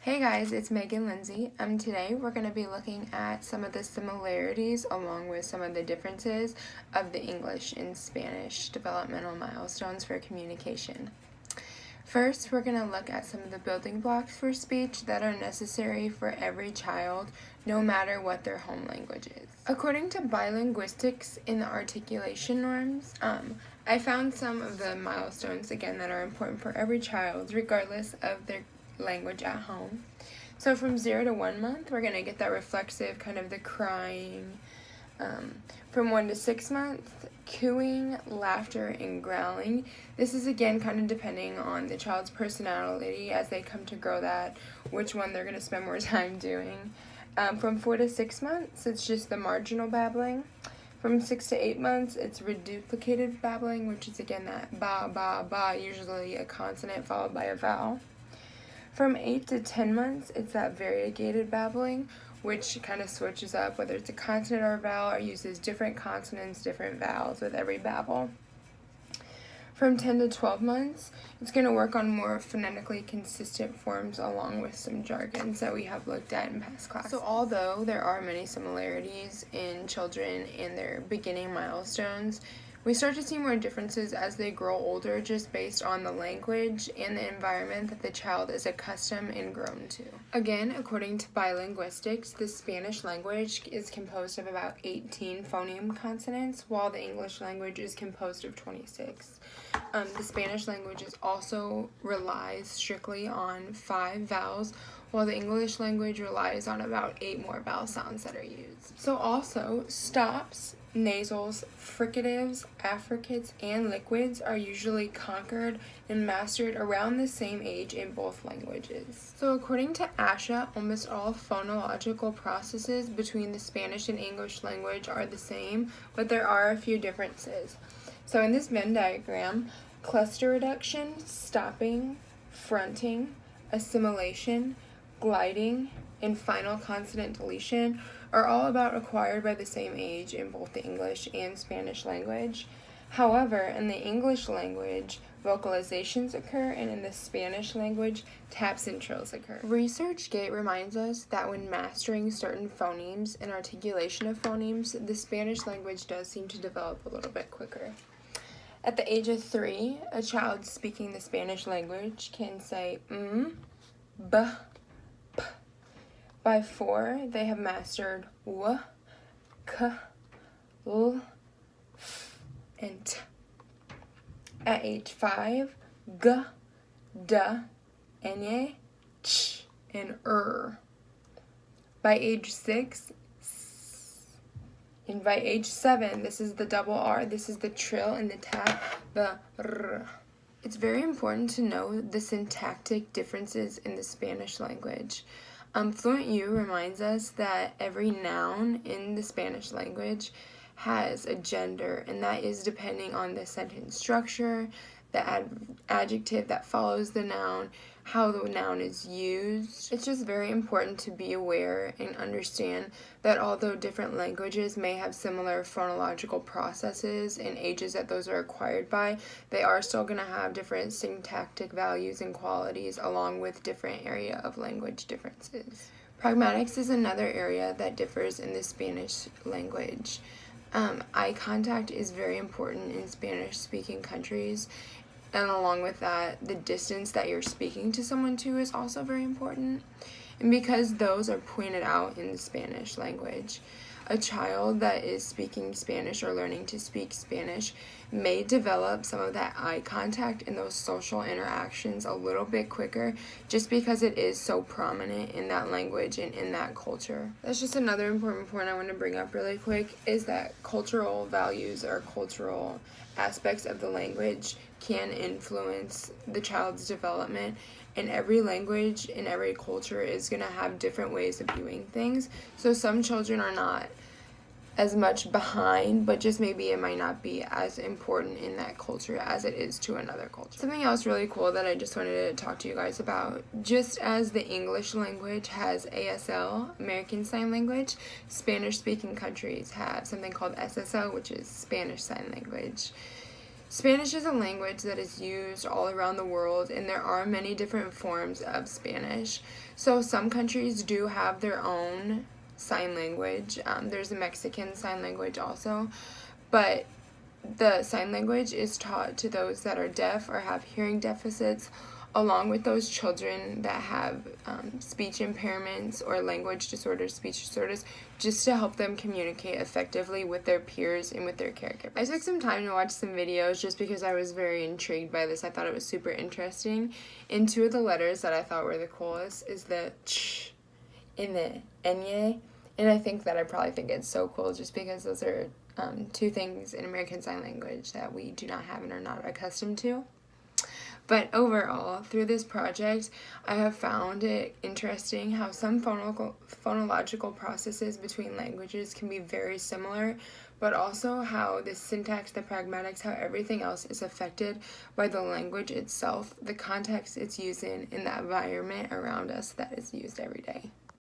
Hey guys, it's Megan Lindsay. Today we're going to be looking at some of the similarities along with some of the differences of the English and Spanish developmental milestones for communication. First, we're going to look at some of the building blocks for speech that are necessary for every child, no matter what their home language is. According to bilinguistics in the articulation norms, I found some of the milestones, again, that are important for every child, regardless of their language at home. So from 0 to 1 month, we're going to get that reflexive, kind of the crying. From 1 to 6 months, cooing, laughter, and growling. This is again kind of depending on the child's personality as they come to grow that, which one they're going to spend more time doing. From 4 to 6 months, it's just the marginal babbling. From 6 to 8 months, it's reduplicated babbling, which is again that ba, ba, ba, usually a consonant followed by a vowel. From 8 to 10 months, it's that variegated babbling, which kind of switches up whether it's a consonant or a vowel, or uses different consonants, different vowels with every babble. From 10 to 12 months, it's going to work on more phonetically consistent forms along with some jargons that we have looked at in past classes. So although there are many similarities in children and their beginning milestones, we start to see more differences as they grow older just based on the language and the environment that the child is accustomed and grown to. Again, according to bilinguistics, the Spanish language is composed of about 18 phoneme consonants, while the English language is composed of 26. The Spanish language also relies strictly on 5 vowels, while the English language relies on about 8 more vowel sounds that are used. So also, stops, nasals, fricatives, affricates, and liquids are usually conquered and mastered around the same age in both languages. So according to ASHA, almost all phonological processes between the Spanish and English language are the same, but there are a few differences. So in this Venn diagram, cluster reduction, stopping, fronting, assimilation, gliding, and final consonant deletion are all about acquired by the same age in both the English and Spanish language. However, in the English language, vocalizations occur, and in the Spanish language, taps and trills occur. ResearchGate reminds us that when mastering certain phonemes and articulation of phonemes, the Spanish language does seem to develop a little bit quicker. At the age of 3, a child speaking the Spanish language can say b, p. By 4, they have mastered w, k, l, f, and t. At age 5, g, d, nye, ch, and By age 6, s. And by age 7, this is the double R, this is the trill and the tap, the r. It's very important to know the syntactic differences in the Spanish language. Fluent U reminds us that every noun in the Spanish language has a gender, and that is depending on the sentence structure, the adjective that follows the noun, how the noun is used. It's just very important to be aware and understand that although different languages may have similar phonological processes and ages that those are acquired by, they are still going to have different syntactic values and qualities along with different area of language differences. Pragmatics is another area that differs in the Spanish language. Eye contact is very important in Spanish-speaking countries, and along with that, the distance that you're speaking to someone to is also very important. And because those are pointed out in the Spanish language, a child that is speaking Spanish or learning to speak Spanish may develop some of that eye contact and those social interactions a little bit quicker just because it is so prominent in that language and in that culture. That's just another important point I want to bring up really quick, is that cultural values or cultural aspects of the language can influence the child's development, and every language and every culture is going to have different ways of viewing things. So some children are not as much behind, but just maybe it might not be as important in that culture as it is to another culture. Something else really cool that I just wanted to talk to you guys about, just as the English language has ASL, American Sign Language, Spanish-speaking countries have something called SSL, which is Spanish Sign Language. Spanish is a language that is used all around the world, and there are many different forms of Spanish. So some countries do have their own sign language. There's a Mexican sign language also, but the sign language is taught to those that are deaf or have hearing deficits, along with those children that have speech impairments or language disorders, speech disorders, just to help them communicate effectively with their peers and with their caregivers. I took some time to watch some videos just because I was very intrigued by this. I thought it was super interesting. And two of the letters that I thought were the coolest is the ch and the enye. And I probably think it's so cool just because those are two things in American Sign Language that we do not have and are not accustomed to. But overall, through this project, I have found it interesting how some phonological processes between languages can be very similar, but also how the syntax, the pragmatics, how everything else is affected by the language itself, the context it's used in, and the environment around us that is used every day.